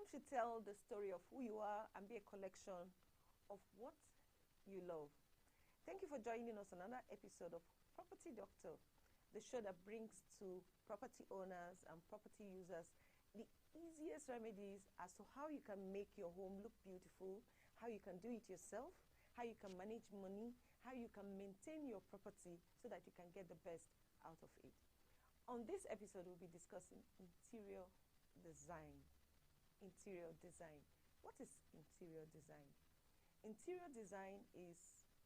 home should tell the story of who you are and be a collection of what you love. Thank you for joining us on another episode of Property Doctor, the show that brings to property owners and property users the easiest remedies as to how you can make your home look beautiful, how you can do it yourself, how you can manage money, how you can maintain your property so that you can get the best out of it. On this episode, we'll be discussing interior design. Interior design. What is interior design? Interior design is,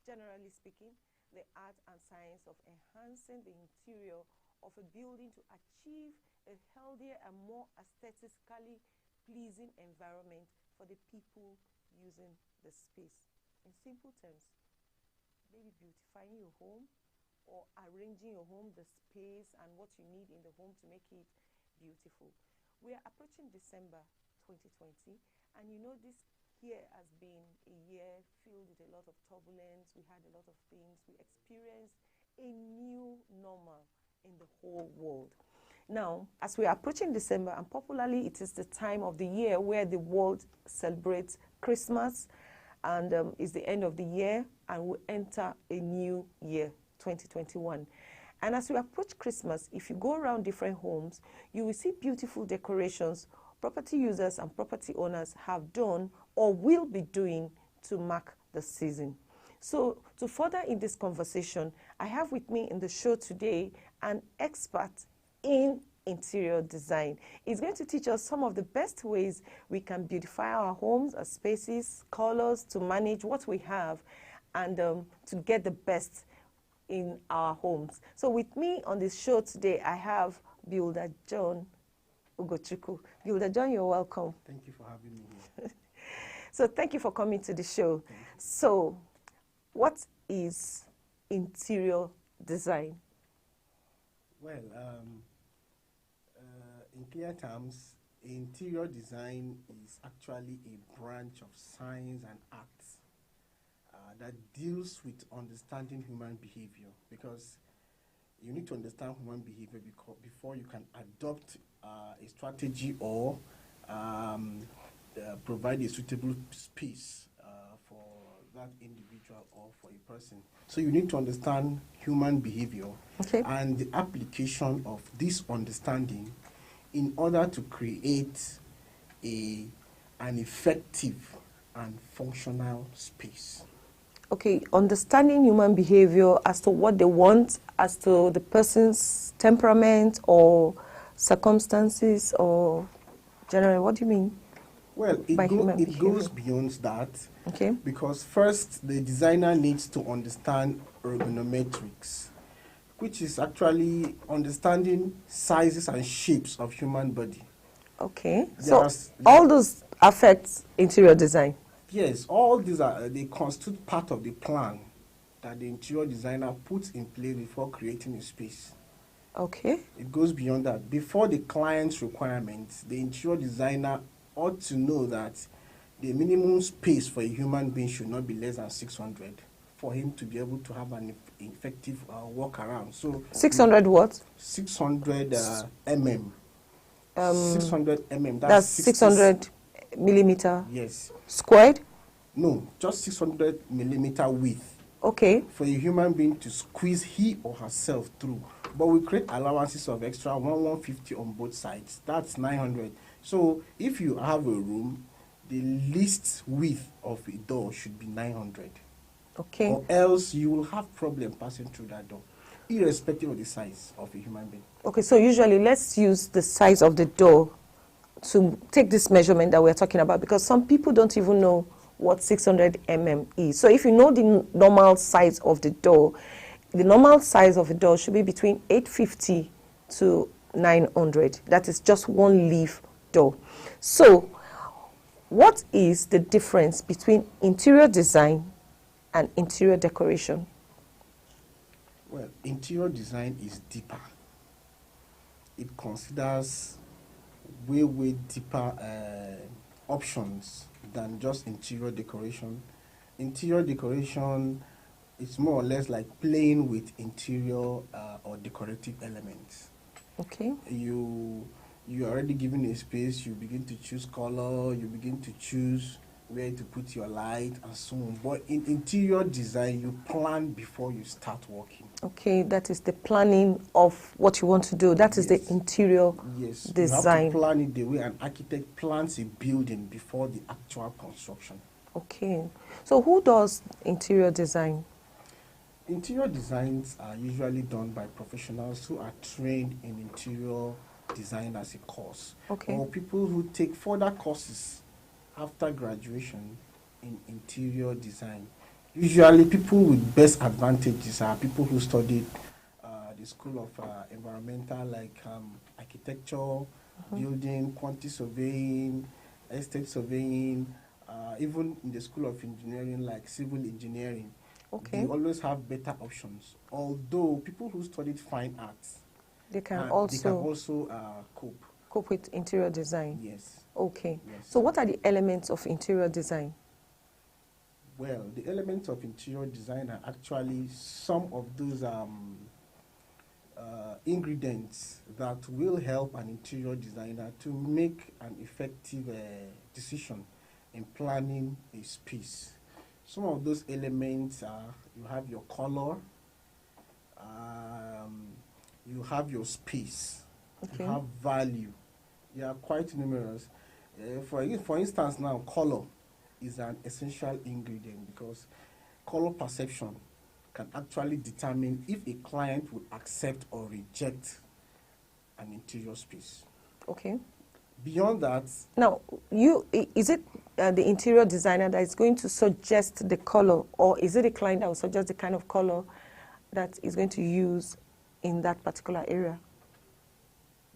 generally speaking, the art and science of enhancing the interior of a building to achieve a healthier and more aesthetically pleasing environment for the people using the space. In simple terms, maybe beautifying your home or arranging your home, the space and what you need in the home to make it beautiful. We are approaching December 2020, and you know this year has been a year filled with a lot of turbulence. We had a lot of things. We experienced a new normal in the whole world. Now, as we are approaching December, and popularly it is the time of the year where the world celebrates Christmas, and it's the end of the year, and we enter a new year, 2021. And as we approach Christmas, if you go around different homes, you will see beautiful decorations property users and property owners have done or will be doing to mark the season. So to further in this conversation, I have with me in the show today an expert in interior design. He's going to teach us some of the best ways we can beautify our homes, our spaces, colors, to manage what we have and to get the best in our homes. So with me on this show today, I have Builder John Ugochukwu. Builder John, you're welcome. Thank you for having me here. So thank you for coming to the show. So what is interior design? Well, in clear terms, interior design is actually a branch of science and arts that deals with understanding human behavior, because you need to understand human behavior before you can adopt a strategy or provide a suitable space for that individual or for a person. So you need to understand human behavior and the application of this understanding in order to create an effective and functional space. Okay, understanding human behavior as to what they want, as to the person's temperament or circumstances, or generally, what do you mean? Well, it goes beyond that. Okay. Because first, the designer needs to understand ergonometrics, which is actually understanding sizes and shapes of human body. Okay. So all those affect interior design? Yes, all these they constitute part of the plan that the interior designer puts in place before creating a space. Okay. It goes beyond that. Before the client's requirements, the interior designer ought to know that the minimum space for a human being should not be less than 600 for him to be able to have an effective walk around. So 600 what? 600 mm. 600 mm. That's 600 millimeter. Yes. Squared? No, just 600 millimeter width. Okay. For a human being to squeeze he or herself through. But we create allowances of extra 150 on both sides. That's 900. So if you have a room, the least width of a door should be 900. Okay. Or else you will have problem passing through that door, irrespective of the size of a human being. Okay, so usually let's use the size of the door to take this measurement that we're talking about, because some people don't even know what 600 mm is. So if you know the normal size of the door, the normal size of a door should be between 850 to 900. That is just one leaf door. So what is the difference between interior design and interior decoration? Well, interior design is deeper. It considers way deeper options than just interior decoration. Interior decoration is more or less like playing with interior or decorative elements. Okay. You you're already given a space, you begin to choose color, you begin to choose where to put your light and so on. But in interior design, you plan before you start working. Okay, that is the planning of what you want to do. That is the interior design. You have to plan it the way an architect plans a building before the actual construction. Okay. So who does interior design? Interior designs are usually done by professionals who are trained in interior design as a course. Okay. Or people who take further courses after graduation in interior design. Usually people with best advantages are people who studied the School of Environmental, like architecture, building, quantity surveying, estate surveying, even in the School of Engineering, like civil engineering. Okay. They always have better options. Although people who studied fine arts, they can also cope with interior design. Yes. Okay. Yes. So what are the elements of interior design? Well, the elements of interior design are actually some of those ingredients that will help an interior designer to make an effective decision in planning a space. Some of those elements are, you have your color, you have your space, you have value. They are quite numerous. For instance, now color is an essential ingredient because color perception can actually determine if a client would accept or reject an interior space. Okay. Beyond that, now is it the interior designer that is going to suggest the color, or is it the client that will suggest the kind of color that is going to use in that particular area?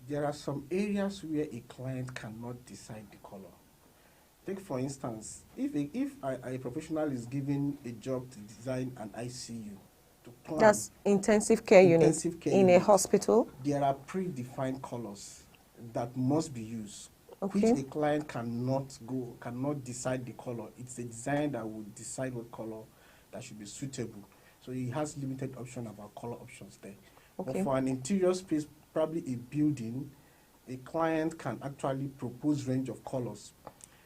There are some areas where a client cannot decide the color. Take for instance, if a professional is given a job to design an ICU, to plan, that's intensive care unit in a hospital. There are predefined colors that must be used, which a client cannot decide the color. It's the design that will decide what color that should be suitable. So he has limited option about color options there. But for an interior space, probably a building, a client can actually propose range of colors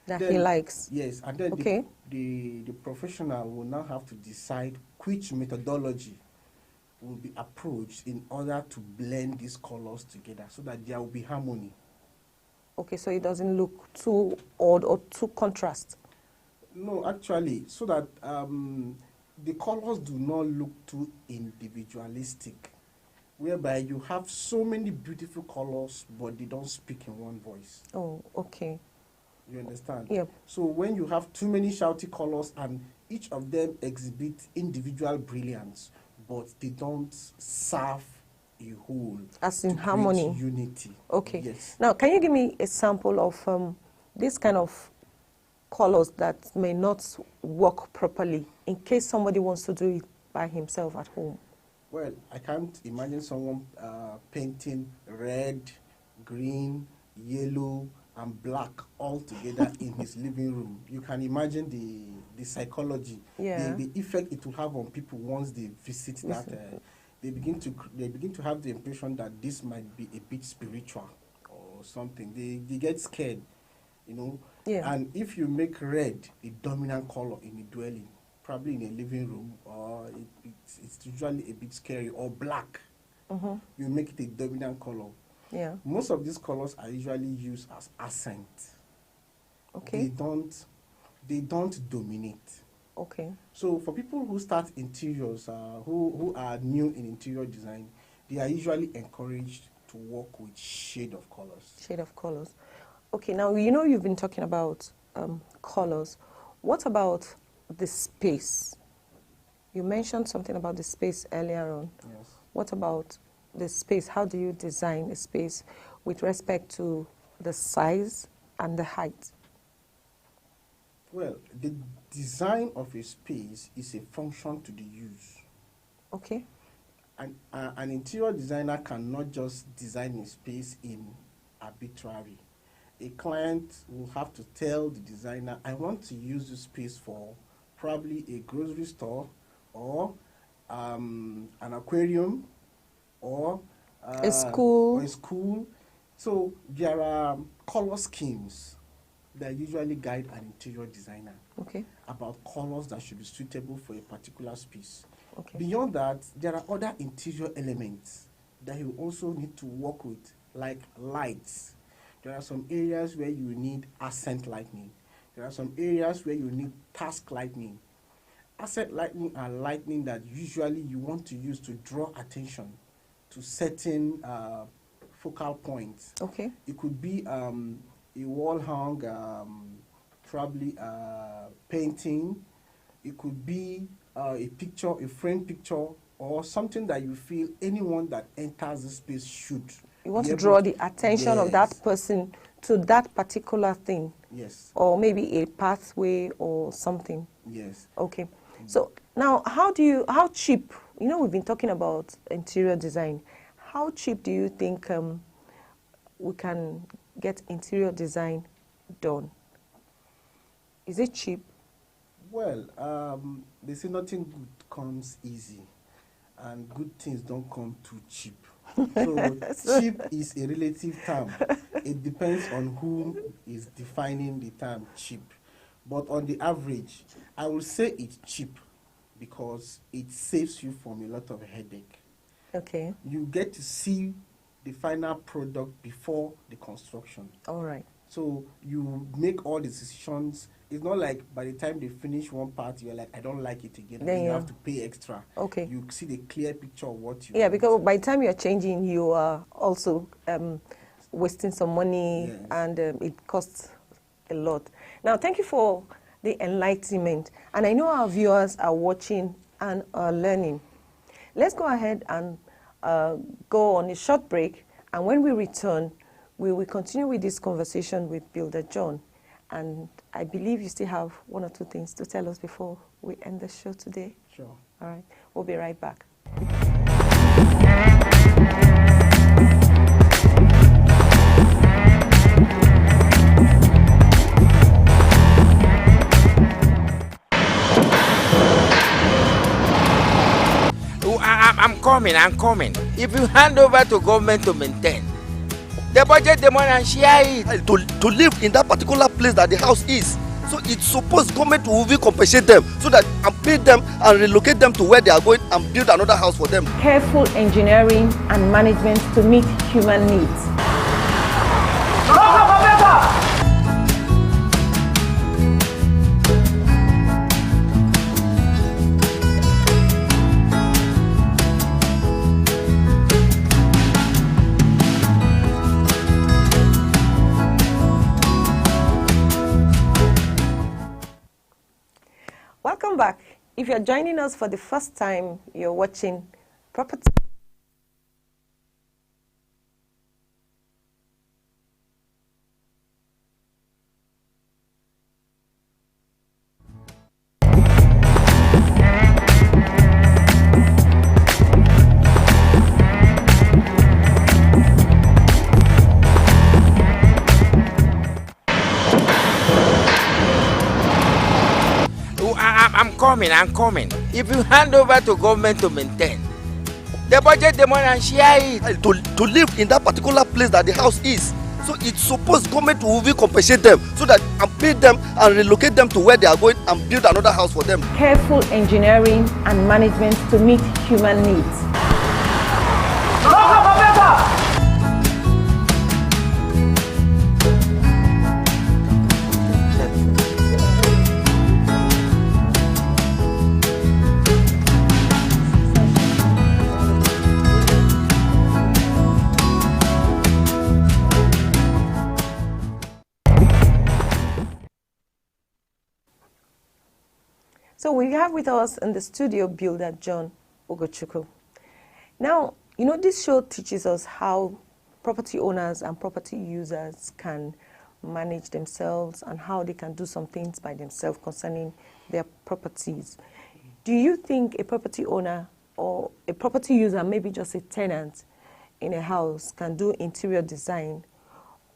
that he likes. Yes, and then the professional will now have to decide which methodology will be approached in order to blend these colors together so that there will be harmony. Okay, so it doesn't look too odd or too contrast. No, actually, so that the colors do not look too individualistic, whereby you have so many beautiful colors, but they don't speak in one voice. Oh, okay. You understand? Yep. So when you have too many shouty colors and each of them exhibit individual brilliance, but they don't serve a whole. As in harmony. Unity. Okay. Yes. Now, can you give me a sample of this kind of colors that may not work properly in case somebody wants to do it by himself at home? Well, I can't imagine someone painting red, green, yellow, and black all together in his living room. You can imagine the psychology, the effect it will have on people once they visit that. They begin to have the impression that this might be a bit spiritual or something. They get scared, you know. Yeah. And if you make red the dominant color in a dwelling, probably in a living room, or it's usually a bit scary, or black, you make it a dominant color. Yeah. Most of these colors are usually used as accent. Okay. They don't dominate. Okay. So for people who start interiors, who are new in interior design, they are usually encouraged to work with shade of colors. Shade of colors. Okay, now you know you've been talking about colors. What about the space? You mentioned something about the space earlier on. Yes. What about the space? How do you design a space with respect to the size and the height? Well, the design of a space is a function to the use. Okay. An interior designer cannot just design a space in arbitrary. A client will have to tell the designer, I want to use this space for probably a grocery store, or an aquarium, or a school. So there are color schemes that usually guide an interior designer about colors that should be suitable for a particular space. Beyond that, there are other interior elements that you also need to work with, like lights. There are some areas where you need accent lighting. There are some areas where you need task lighting. Accent lighting are lighting that usually you want to use to draw attention to certain focal points. It could be a wall hung, probably painting. It could be a picture, a framed picture, or something that you feel anyone that enters the space should. You want to draw the attention of that person to that particular thing. Yes. Or maybe a pathway or something. Yes. Okay. So now, how cheap, we've been talking about interior design. How cheap do you think we can get interior design done? Is it cheap? Well, they say nothing good comes easy, and good things don't come too cheap. So cheap is a relative term. It depends on whom is defining the term cheap. But on the average, I will say it's cheap because it saves you from a lot of headache. Okay. You get to see the final product before the construction. All right. So you make all the decisions. It's not like by the time they finish one part, you're like, I don't like it again. Then you have to pay extra. Okay. You see the clear picture of what you want. Because by the time you're changing, you are also wasting some money, and it costs a lot. Now, thank you for the enlightenment. And I know our viewers are watching and are learning. Let's go ahead and go on a short break. And when we return, we will continue with this conversation with Builder John. And I believe you still have one or two things to tell us before we end the show today. Sure. All right. We'll be right back. I'm coming. If you hand over to government to maintain, they budget the money and share it. To live in that particular place that the house is. So it's supposed government will compensate them so that and pay them and relocate them to where they are going and build another house for them. Careful engineering and management to meet human needs. Welcome back. If you're joining us for the first time, you're watching Property. I'm coming. If you hand over to government to maintain, they budget the money and share it. To live in that particular place that the house is. So it's supposed government will compensate them so that and pay them and relocate them to where they are going and build another house for them. Careful engineering and management to meet human needs. So we have with us in the studio Builder John Ugochukwu. Now, this show teaches us how property owners and property users can manage themselves and how they can do some things by themselves concerning their properties. Do you think a property owner or a property user, maybe just a tenant in a house, can do interior design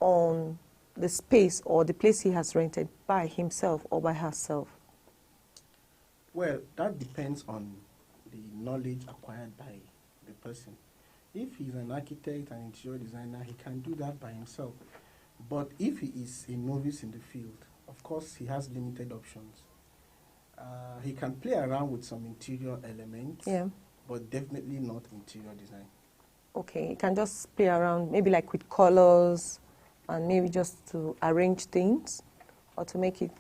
on the space or the place he has rented by himself or by herself? Well, that depends on the knowledge acquired by the person. If he's an architect and interior designer, he can do that by himself. But if he is a novice in the field, of course, he has limited options. He can play around with some interior elements, but definitely not interior design. Okay, you can just play around, maybe like with colors, and maybe just to arrange things, or to make it...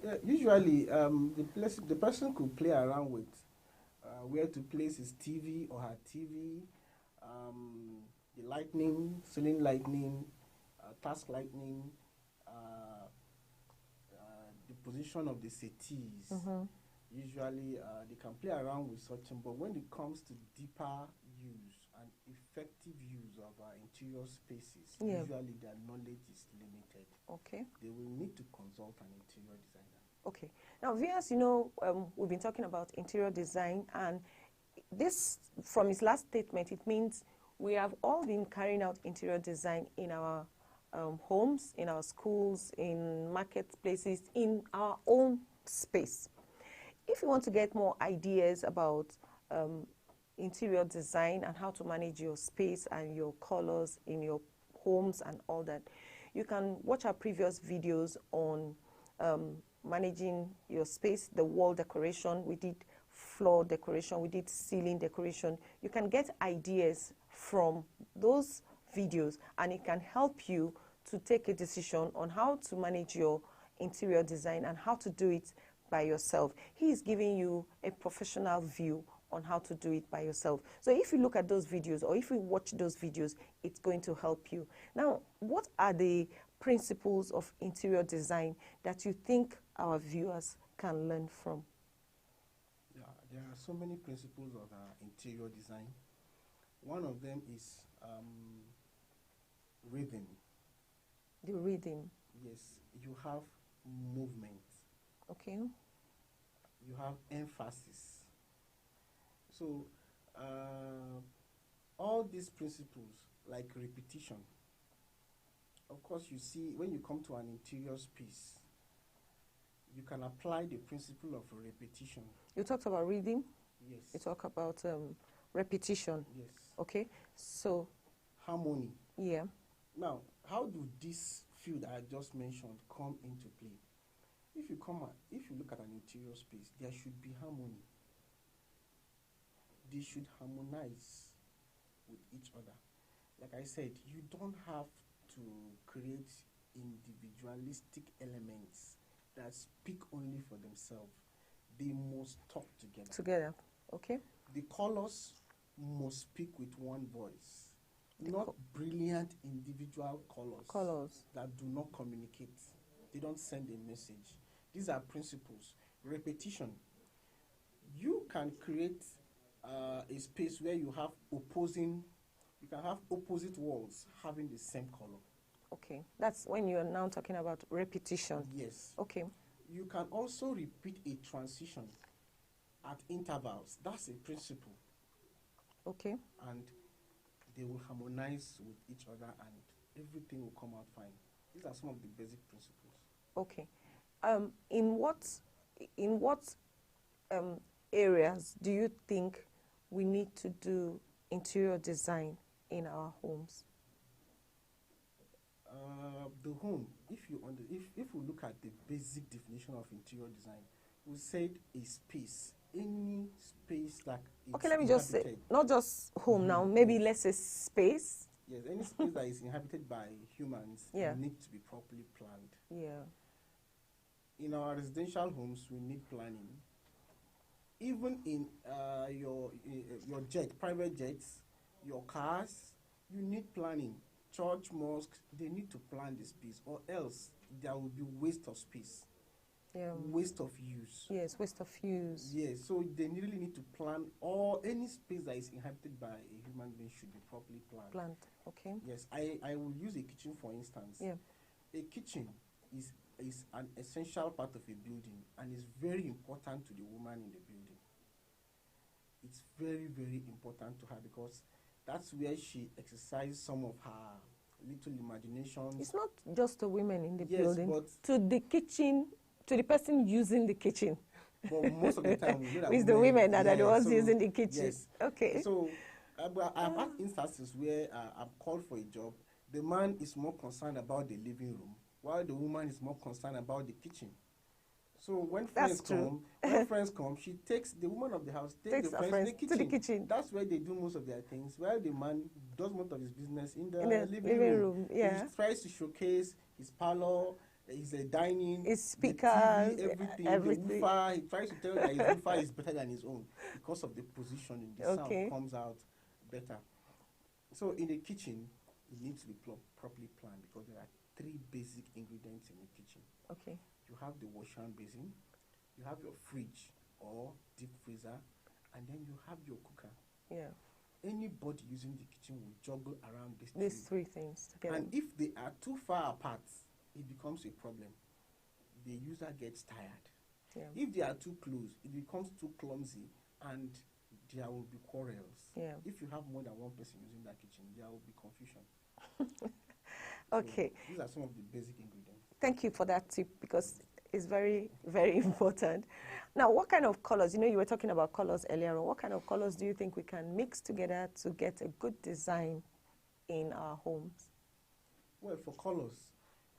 Yeah, usually, the person could play around with where to place his TV or her TV, the lighting, ceiling lighting, task lighting, the position of the settees. Usually, they can play around with such, but when it comes to deeper use and effective use of our interior spaces, usually their knowledge is limited. Okay. They will need to consult an interior designer. Okay. Now, viewers, you know, we've been talking about interior design, and this, from his last statement, it means we have all been carrying out interior design in our homes, in our schools, in marketplaces, in our own space. If you want to get more ideas about interior design and how to manage your space and your colors in your homes and all that, you can watch our previous videos on managing your space, the wall decoration. We did floor decoration, we did ceiling decoration. You can get ideas from those videos, and it can help you to take a decision on how to manage your interior design and how to do it by yourself. He is giving you a professional view on how to do it by yourself. So if you look at those videos, or if you watch those videos, it's going to help you. Now, what are the principles of interior design that you think our viewers can learn from? Yeah, there are so many principles of interior design. One of them is rhythm. The rhythm. Yes, you have movement. Okay. You have emphasis. So, all these principles, like repetition, of course, you see, when you come to an interior space, you can apply the principle of repetition. You talked about reading. Yes. You talk about repetition. Yes. Okay. So. Harmony. Yeah. Now, how do this field I just mentioned come into play? If you look at an interior space, there should be harmony. They should harmonize with each other. Like I said, you don't have to create individualistic elements that speak only for themselves. They must talk together. Together, okay. The colors must speak with one voice. Not brilliant individual colors that do not communicate. They don't send a message. These are principles. Repetition. You can create a space where you have opposite walls having the same color. Okay, that's when you are now talking about repetition. Yes. Okay. You can also repeat a transition at intervals. That's a principle. Okay. And they will harmonize with each other and everything will come out fine. These are some of the basic principles. Okay. In what areas do you think we need to do interior design in our homes? The home, if we look at the basic definition of interior design, we said a space, any space that is okay, let me just say, not just home now, maybe let's say space. Yes, any space that is inhabited by humans need to be properly planned. Yeah. In our residential homes, we need planning. Even in your private jets, your cars, you need planning. Church, mosques, they need to plan the space, or else there will be waste of space. Yeah. Waste of use. Yes, waste of use. Yes, so they really need to plan, or any space that is inhabited by a human being should be properly planned. Planned, okay. Yes, I will use a kitchen for instance. Yeah. A kitchen is an essential part of a building and is very important to the woman in the building. It's very, very important to her because that's where she exercises some of her little imaginations. It's not just the women in the yes, building. But to the kitchen, to the person using the kitchen. But most of the time, we know that it's the women that are the ones so using the kitchen. Yes. Okay. So I've had instances where I'm called for a job. The man is more concerned about the living room, while the woman is more concerned about the kitchen. So when friends come, she takes the woman of the house, takes the friends to the kitchen. That's where they do most of their things, while the man does most of his business in the living room. Yeah. He tries to showcase his parlor, his dining, his speakers, TV, everything. The woofer. He tries to tell you that his woofer is better than his own because of the positioning. The sound comes out better. So in the kitchen, it needs to be properly planned because there are 3 basic ingredients in the kitchen. Okay. You have the wash hand basin, you have your fridge or deep freezer, and then you have your cooker. Yeah. Anybody using the kitchen will juggle around these 3 things together. And if they are too far apart, it becomes a problem. The user gets tired. Yeah. If they are too close, it becomes too clumsy, and there will be quarrels. Yeah. If you have more than one person using that kitchen, there will be confusion. Okay. So these are some of the basic ingredients. Thank you for that tip because it's very, very important. Now, what kind of colors? You were talking about colors earlier on. What kind of colors do you think we can mix together to get a good design in our homes? Well, for colors,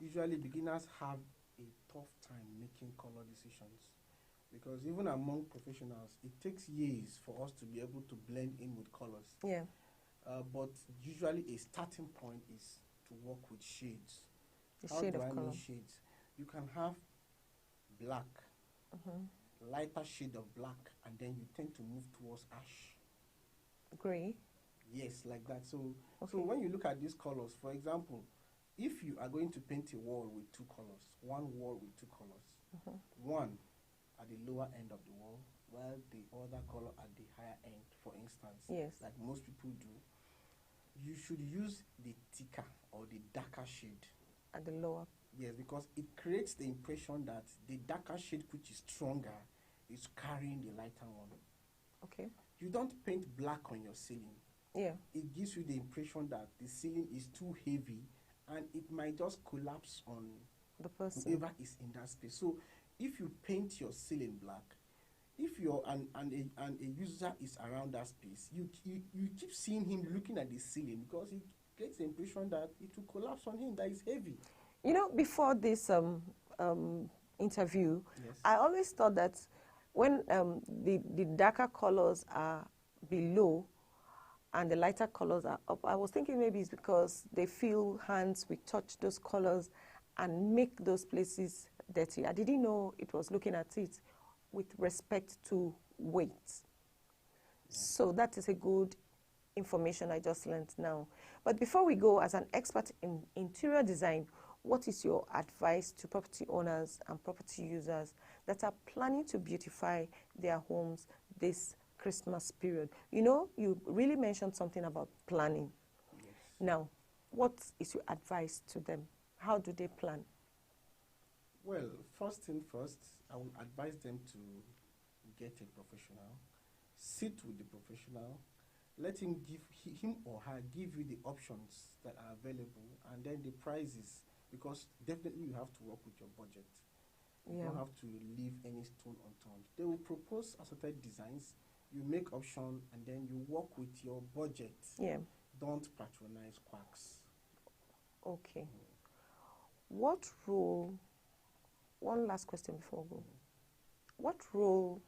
usually beginners have a tough time making color decisions because even among professionals, it takes years for us to be able to blend in with colors. Yeah. But usually a starting point is to work with shades. How do I mean shades? You can have black, lighter shade of black, and then you tend to move towards ash. Gray? Yes, like that. So when you look at these colors, for example, if you are going to paint a wall with 2 colors, one wall with 2 colors, one at the lower end of the wall, while the other color at the higher end, for instance, like most people do, you should use the thicker or the darker shade. At the lower? Yes, because it creates the impression that the darker shade, which is stronger, is carrying the lighter one. Okay. You don't paint black on your ceiling. Yeah. It gives you the impression that the ceiling is too heavy and it might just collapse on the person, whoever is in that space. So if you paint your ceiling black, if you're and a user is around that space, you keep seeing him looking at the ceiling because it gets the impression that it will collapse on him, that is heavy. Before this interview, yes, I always thought that when the darker colors are below and the lighter colors are up, I was thinking maybe it's because they feel hands will touch those colors and make those places dirty. I didn't know it was looking at it with respect to weight. So that is a good information I just learned now. But before we go, as an expert in interior design, what is your advice to property owners and property users that are planning to beautify their homes this Christmas period? You really mentioned something about planning. Yes. Now, what is your advice to them? How do they plan? Well, first thing first, I would advise them to get a professional, sit with the professional, let him or her give you the options that are available and then the prices, because definitely you have to work with your budget. You don't have to leave any stone unturned. They will propose assorted designs, you make option, and then you work with your budget. Yeah. Don't patronize quacks. Okay. What role, one last question before we go. What role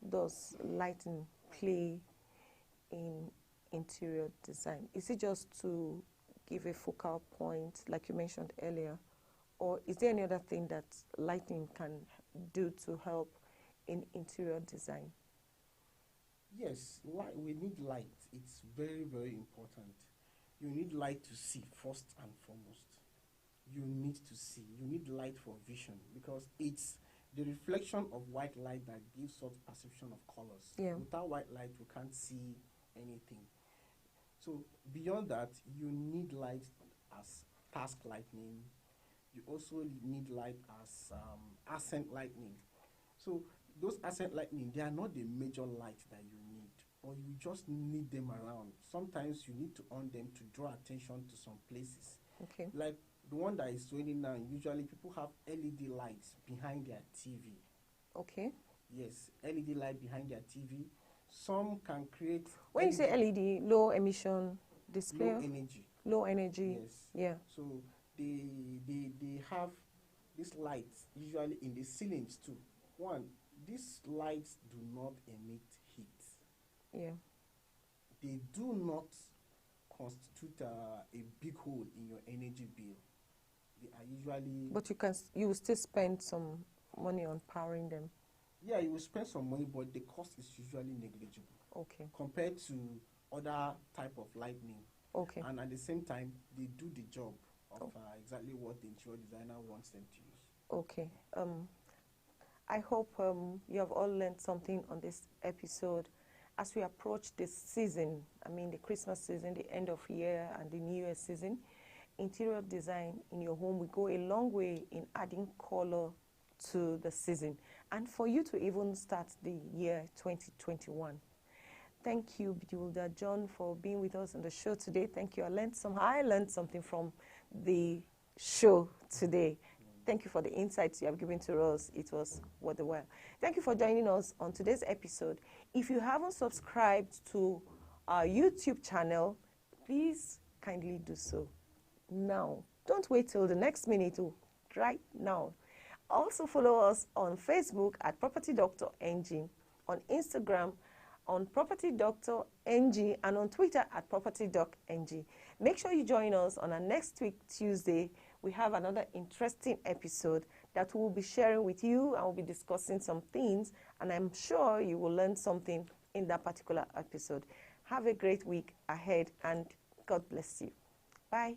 does lighting play in interior design? Is it just to give a focal point, like you mentioned earlier, or is there any other thing that lighting can do to help in interior design? Yes, we need light. It's very, very important. You need light to see first and foremost. You need to see. You need light for vision because it's the reflection of white light that gives us perception of colors. Yeah. Without white light, we can't see anything. So beyond that, you need light as task lighting. You also need light as accent lighting. So those accent lighting, they are not the major light that you need, or you just need them around. Sometimes you need to on them to draw attention to some places. Okay. Like the one that is raining now, usually people have LED lights behind their TV. Okay. Yes, LED light behind their TV. Some can create. When you say LED, low emission display, low energy. Low energy. Yes. Yeah. So they have these lights usually in the ceilings too. One, these lights do not emit heat. Yeah. They do not constitute a big hole in your energy bill. They are usually. But you will still spend some money on powering them. Yeah, you will spend some money, but the cost is usually negligible. Okay. Compared to other type of lighting. Okay. And at the same time, they do the job of exactly what the interior designer wants them to use. Okay. I hope you have all learned something on this episode. As we approach this season, I mean the Christmas season, the end of year and the New Year season, interior design in your home will go a long way in adding color to the season and for you to even start the year 2021. Thank you, Builder John, for being with us on the show today. Thank you. I learned something from the show today. Thank you for the insights you have given to us. It was worth the while. Thank you for joining us on today's episode. If you haven't subscribed to our YouTube channel, please kindly do so now. Don't wait till the next minute, right now. Also follow us on Facebook at Property Doctor NG, on Instagram on Property Doctor NG, and on Twitter at Property Doc NG. Make sure you join us on our next week, Tuesday. We have another interesting episode that we'll be sharing with you, and we'll be discussing some things, and I'm sure you will learn something in that particular episode. Have a great week ahead, and God bless you. Bye.